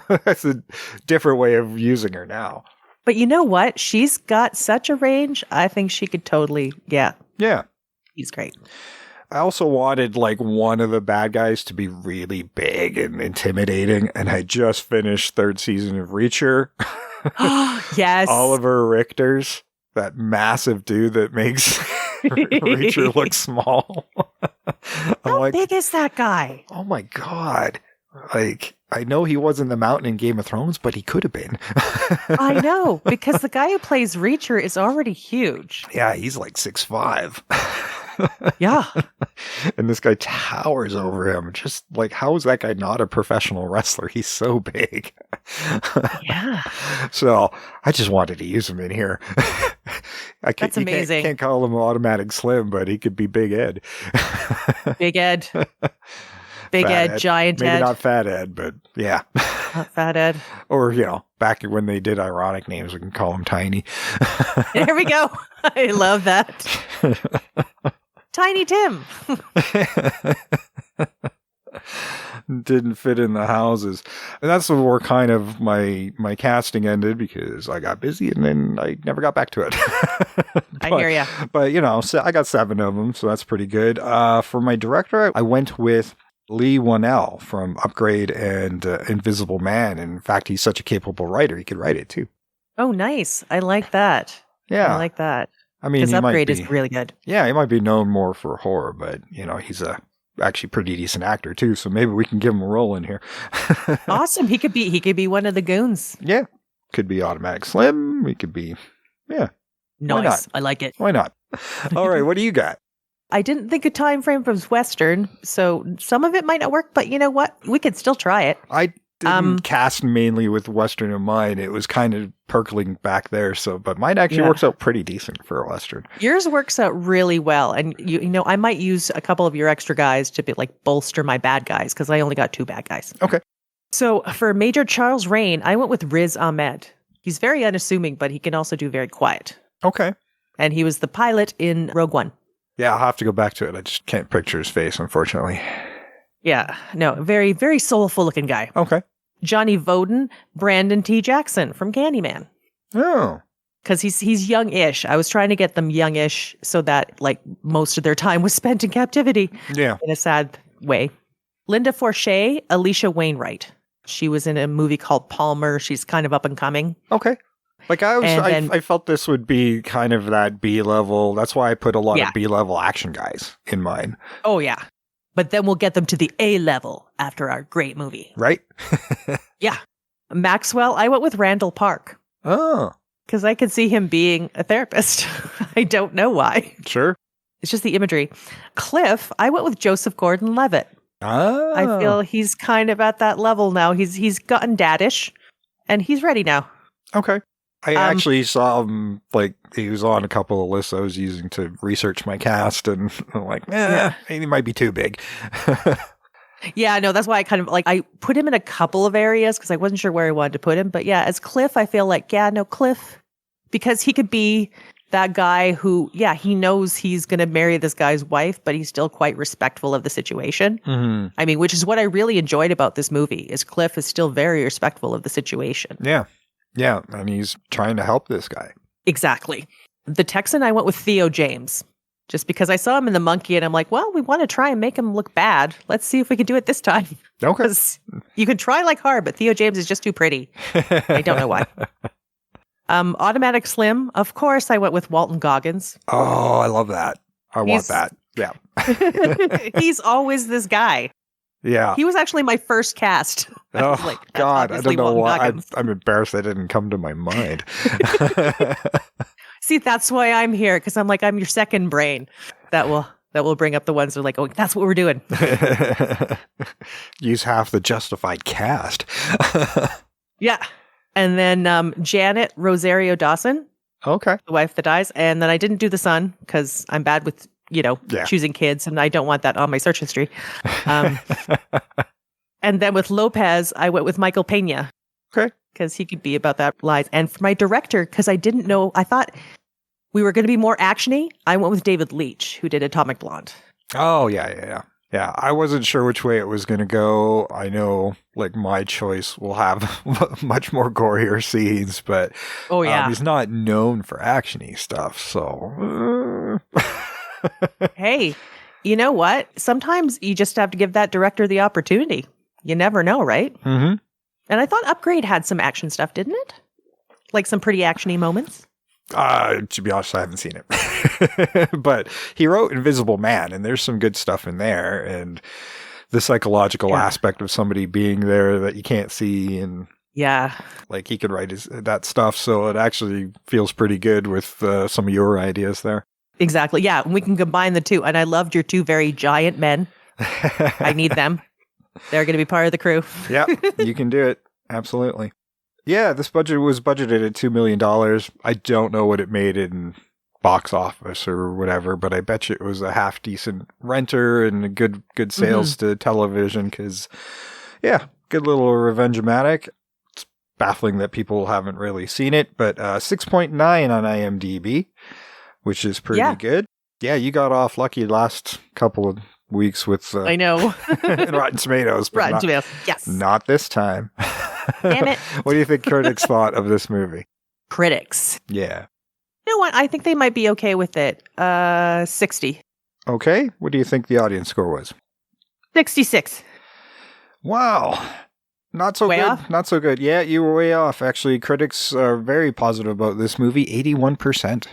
that's a different way of using her now. But you know what? She's got such a range. I think she could totally, Yeah. He's great. I also wanted like one of the bad guys to be really big and intimidating, and I just finished 3rd season of Reacher. Yes. Oliver Richter's, that massive dude that makes Reacher look small. How big is that guy? Oh my God. Like, I know he wasn't the Mountain in Game of Thrones, but he could have been. I know, because the guy who plays Reacher is already huge. Yeah, he's like 6'5". Yeah. And this guy towers over him. Just like, how is that guy not a professional wrestler? He's so big. Yeah. So I just wanted to use him in here. That's amazing. Can't call him Automatic Slim, but he could be Big Ed. Big Ed. Big Ed, Giant Ed. Maybe not Fat Ed, but yeah. Not Fat Ed. Or, back when they did ironic names, we can call him Tiny. There we go. I love that. Tiny Tim. Didn't fit in the houses. And that's where kind of my casting ended, because I got busy and then I never got back to it. I hear ya. But, so I got 7 of them, so that's pretty good. For my director, I went with Lee Whannell from Upgrade and Invisible Man. And in fact, he's such a capable writer, he could write it too. Oh, nice. I like that. Yeah. I like that. I mean, because Upgrade is really good. Yeah, he might be known more for horror, but, he's actually pretty decent actor too, so maybe we can give him a role in here. Awesome. He could be one of the goons. Yeah. Could be Automatic Slim. He could be, yeah. Nice. I like it. Why not? All right, what do you got? I didn't think a time frame was Western, so some of it might not work, but you know what? We could still try it. I didn't cast mainly with Western in mind. It was kind of percolating back there, but mine actually works out pretty decent for a Western. Yours works out really well, and I might use a couple of your extra guys to be like bolster my bad guys, because I only got 2 bad guys. Okay. So for Major Charles Rane, I went with Riz Ahmed. He's very unassuming, but he can also do very quiet. Okay. And he was the pilot in Rogue One. Yeah, I'll have to go back to it. I just can't picture his face, unfortunately. Yeah, no, very, very soulful looking guy. Okay. Johnny Voden, Brandon T. Jackson from Candyman. Oh. Because he's young-ish. I was trying to get them young-ish so that like most of their time was spent in captivity. Yeah. In a sad way. Linda Forshey, Alicia Wainwright. She was in a movie called Palmer. She's kind of up and coming. Okay. Like I felt this would be kind of that B-level. That's why I put a lot of B-level action guys in mine. Oh, yeah. But then we'll get them to the A level after our great movie. Right? Yeah. Maxwell, I went with Randall Park. Oh. Because I could see him being a therapist. I don't know why. Sure. It's just the imagery. Cliff, I went with Joseph Gordon-Levitt. Oh. I feel he's kind of at that level now. He's gotten daddish, and he's ready now. Okay. I actually saw him, like, he was on a couple of lists I was using to research my cast, and I'm like, he might be too big. Yeah, no, that's why I kind of, like, I put him in a couple of areas because I wasn't sure where I wanted to put him. But yeah, as Cliff, I feel like, Cliff, because he could be that guy who, he knows he's going to marry this guy's wife, but he's still quite respectful of the situation. Mm-hmm. I mean, which is what I really enjoyed about this movie, is Cliff is still very respectful of the situation. Yeah. Yeah, and he's trying to help this guy. Exactly. The Texan, I went with Theo James, just because I saw him in The Monkey, and I'm like, well, we want to try and make him look bad. Let's see if we can do it this time. Okay. Because you can try like hard, but Theo James is just too pretty. I don't know why. Automatic Slim, of course, I went with Walton Goggins. Oh, I love that. I want that. Yeah. He's always this guy. Yeah. He was actually my first cast. Oh, God. I don't know why. I'm embarrassed that didn't come to my mind. See, that's why I'm here, because I'm your second brain that will bring up the ones that are like, oh, that's what we're doing. Use half the justified cast. Yeah. And then Janet Rosario Dawson. Okay. The wife that dies. And then I didn't do the son because I'm bad with, choosing kids, and I don't want that on my search history. And then with Lopez, I went with Michael Pena. Okay. Because he could be about that lies. And for my director, because I didn't know, I thought we were going to be more actiony, I went with David Leitch, who did Atomic Blonde. Oh, yeah. Yeah, I wasn't sure which way it was going to go. I know, like, my choice will have much more gorier scenes, but he's not known for actiony stuff, so... Hey, you know what? Sometimes you just have to give that director the opportunity. You never know, right? Mm-hmm. And I thought Upgrade had some action stuff, didn't it? Like some pretty actiony moments. To be honest, I haven't seen it. But he wrote Invisible Man, and there's some good stuff in there. And the psychological aspect of somebody being there that you can't see, and like he could write that stuff. So it actually feels pretty good with some of your ideas there. Exactly. Yeah, we can combine the two. And I loved your two very giant men. I need them. They're going to be part of the crew. Yeah, you can do it. Absolutely. Yeah, this budget was budgeted at $2 million. I don't know what it made in box office or whatever, but I bet you it was a half decent renter and good sales to television because, good little revenge-o-matic. It's baffling that people haven't really seen it, but 6.9 on IMDb, which is pretty good. Yeah, you got off lucky last couple of weeks with I know Rotten Tomatoes, but Tomatoes. Yes, not this time. Damn it! What do you think critics thought of this movie? Critics, yeah. You know what? I think they might be okay with it. 60. Okay. What do you think the audience score was? 66. Wow. Not so way good. Off? Not so good. Yeah, you were way off. Actually, critics are very positive about this movie. 81%.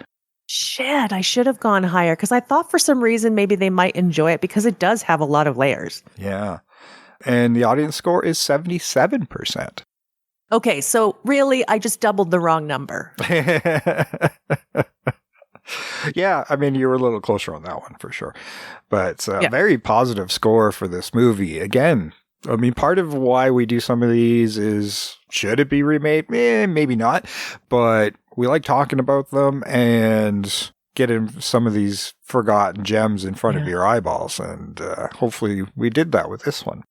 Shit, I should have gone higher because I thought for some reason maybe they might enjoy it because it does have a lot of layers. Yeah. And the audience score is 77%. Okay, so really, I just doubled the wrong number. Yeah, I mean, you were a little closer on that one for sure. But it's a very positive score for this movie. Again, I mean, part of why we do some of these is, should it be remade? Maybe not. But we like talking about them and getting some of these forgotten gems in front of your eyeballs. And hopefully we did that with this one.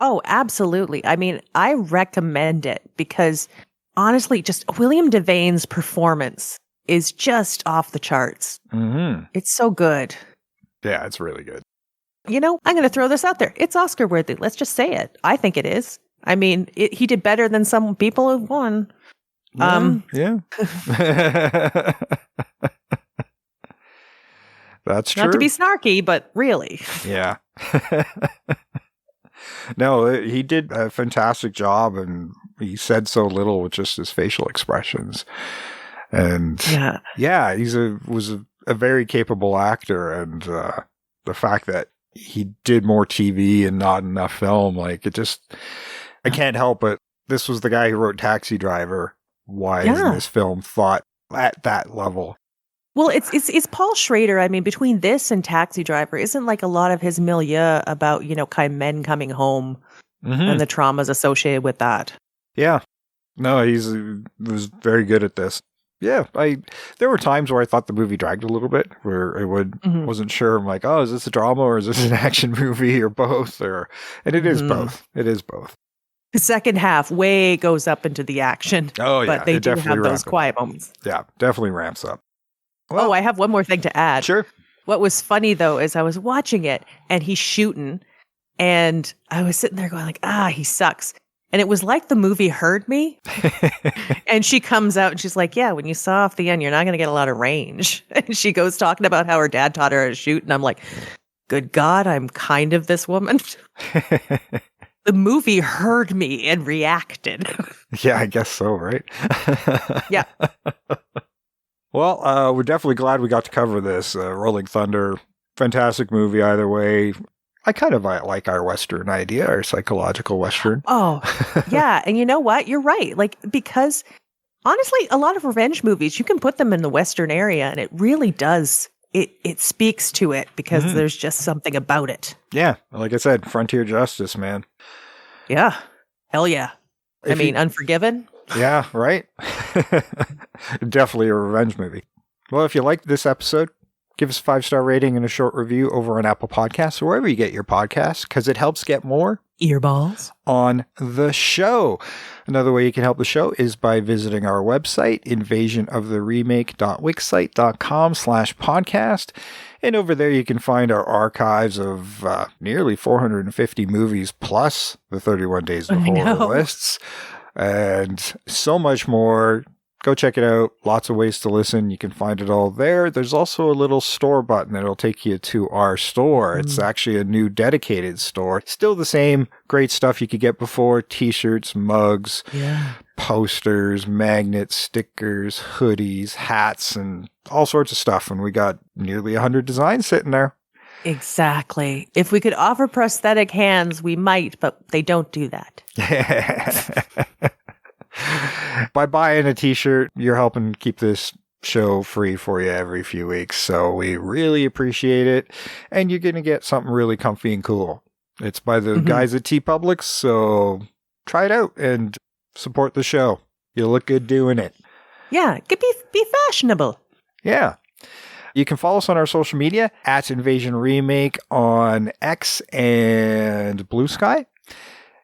Oh, absolutely. I mean, I recommend it because honestly, just William Devane's performance is just off the charts. Mm-hmm. It's so good. Yeah, it's really good. You know, I'm going to throw this out there. It's Oscar worthy. Let's just say it. I think it is. I mean, he did better than some people who won. Yeah. That's true. Not to be snarky, but really. Yeah. No, he did a fantastic job, and he said so little with just his facial expressions. And was a very capable actor, and the fact that he did more TV and not enough film, like it just, I can't help but this was the guy who wrote Taxi Driver. Why isn't this film thought at that level? Well, it's Paul Schrader. I mean, between this and Taxi Driver, isn't like a lot of his milieu about, kind of men coming home and the traumas associated with that. Yeah. No, he was very good at this. Yeah, there were times where I thought the movie dragged a little bit, where I wasn't sure. I'm like, oh, is this a drama or is this an action movie or both? And it is both. It is both. The second half way goes up into the action. Oh, yeah. But they do have those quiet moments. Yeah, definitely ramps up. Well, I have one more thing to add. Sure. What was funny, though, is I was watching it and he's shooting and I was sitting there going like, he sucks. And it was like the movie heard me. And she comes out and she's like, yeah, when you saw off the end, you're not going to get a lot of range. And she goes talking about how her dad taught her how to shoot. And I'm like, good God, I'm kind of this woman. The movie heard me and reacted. Yeah, I guess so, right? Yeah. Well, we're definitely glad we got to cover this. Rolling Thunder, fantastic movie either way. I kind of like our Western idea, our psychological Western. Oh, yeah. And you know what? You're right. Like, because honestly, a lot of revenge movies, you can put them in the Western area and it really does. It speaks to it because there's just something about it. Yeah. Like I said, frontier justice, man. Yeah. Hell yeah. I mean, Unforgiven. Yeah, right? Definitely a revenge movie. Well, if you liked this episode, give us a 5-star rating and a short review over on Apple Podcasts or wherever you get your podcasts, because it helps get more earballs on the show. Another way you can help the show is by visiting our website, invasionoftheremake.wixsite.com/podcast. And over there you can find our archives of nearly 450 movies plus the 31 Days of Horror lists. And so much more. Go check it out. Lots of ways to listen. You can find it all there. There's also a little store button that'll take you to our store. It's actually a new dedicated store. Still the same great stuff you could get before. T-shirts, mugs, posters, magnets, stickers, hoodies, hats, and all sorts of stuff. And we got nearly 100 designs sitting there. Exactly. If we could offer prosthetic hands, we might, but they don't do that. By buying a t-shirt, you're helping keep this show free for you every few weeks. So we really appreciate it. And you're going to get something really comfy and cool. It's by the guys at TeePublic. So try it out and support the show. You'll look good doing it. Yeah. Be fashionable. Yeah. You can follow us on our social media at Invasion Remake on X and Blue Sky.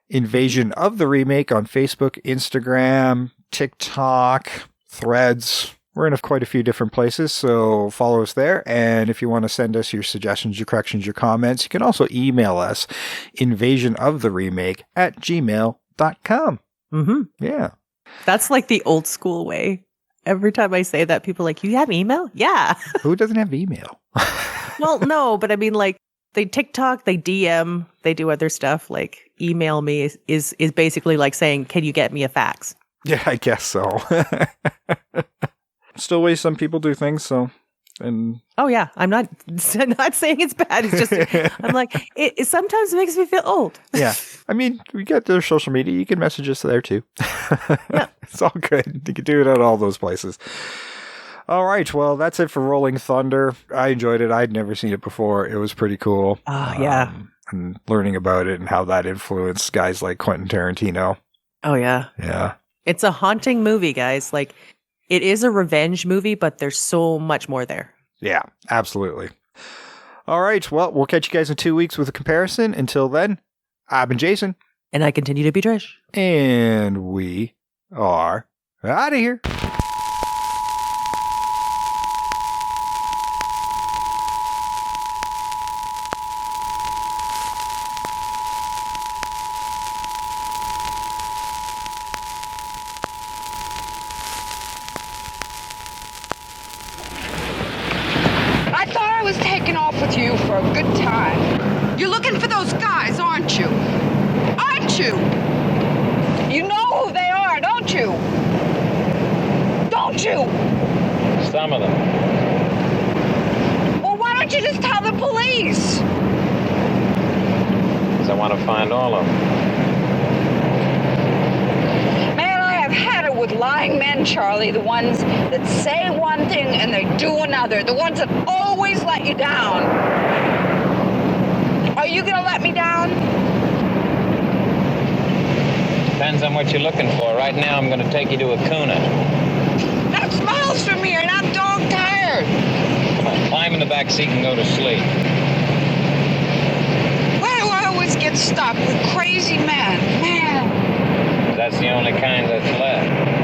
Invasion of the Remake on Facebook, Instagram, TikTok, Threads. We're in quite a few different places, so follow us there. And if you want to send us your suggestions, your corrections, your comments, you can also email us, invasionoftheremake@gmail.com. Yeah. That's like the old school way. Every time I say that, people are like, you have email? Yeah. Who doesn't have email? Well, no, but I mean, like, they TikTok, they DM, they do other stuff. Like, email me is basically like saying, can you get me a fax? Yeah, I guess so. Still ways some people do things, so. And oh, yeah. I'm not saying it's bad. It's just, I'm like, it sometimes makes me feel old. Yeah. I mean, we got their social media. You can message us there, too. Yeah. It's all good. You can do it at all those places. All right. Well, that's it for Rolling Thunder. I enjoyed it. I'd never seen it before. It was pretty cool. Oh, yeah. And learning about it and how that influenced guys like Quentin Tarantino. Oh, yeah. Yeah. It's a haunting movie, guys. Like, it is a revenge movie, but there's so much more there. Yeah, absolutely. All right. Well, we'll catch you guys in 2 weeks with a comparison. Until then, I've been Jason. And I continue to be Trish. And we are out of here. You for a good time. You're looking for those guys, aren't you? Aren't you? You know who they are, don't you? Don't you? Some of them. Well, why don't you just tell the police? Because I want to find all of them. Man, I have had it with life. lying men, Charlie, the ones that say one thing and they do another, the ones that always let you down. Are you gonna let me down? Depends on what you're looking for. Right now, I'm gonna take you to a Kuna. That's miles from here, and I'm dog tired. Come on, climb in the back seat and go to sleep. Why do I always get stuck with crazy men? Man. That's the only kind that's left.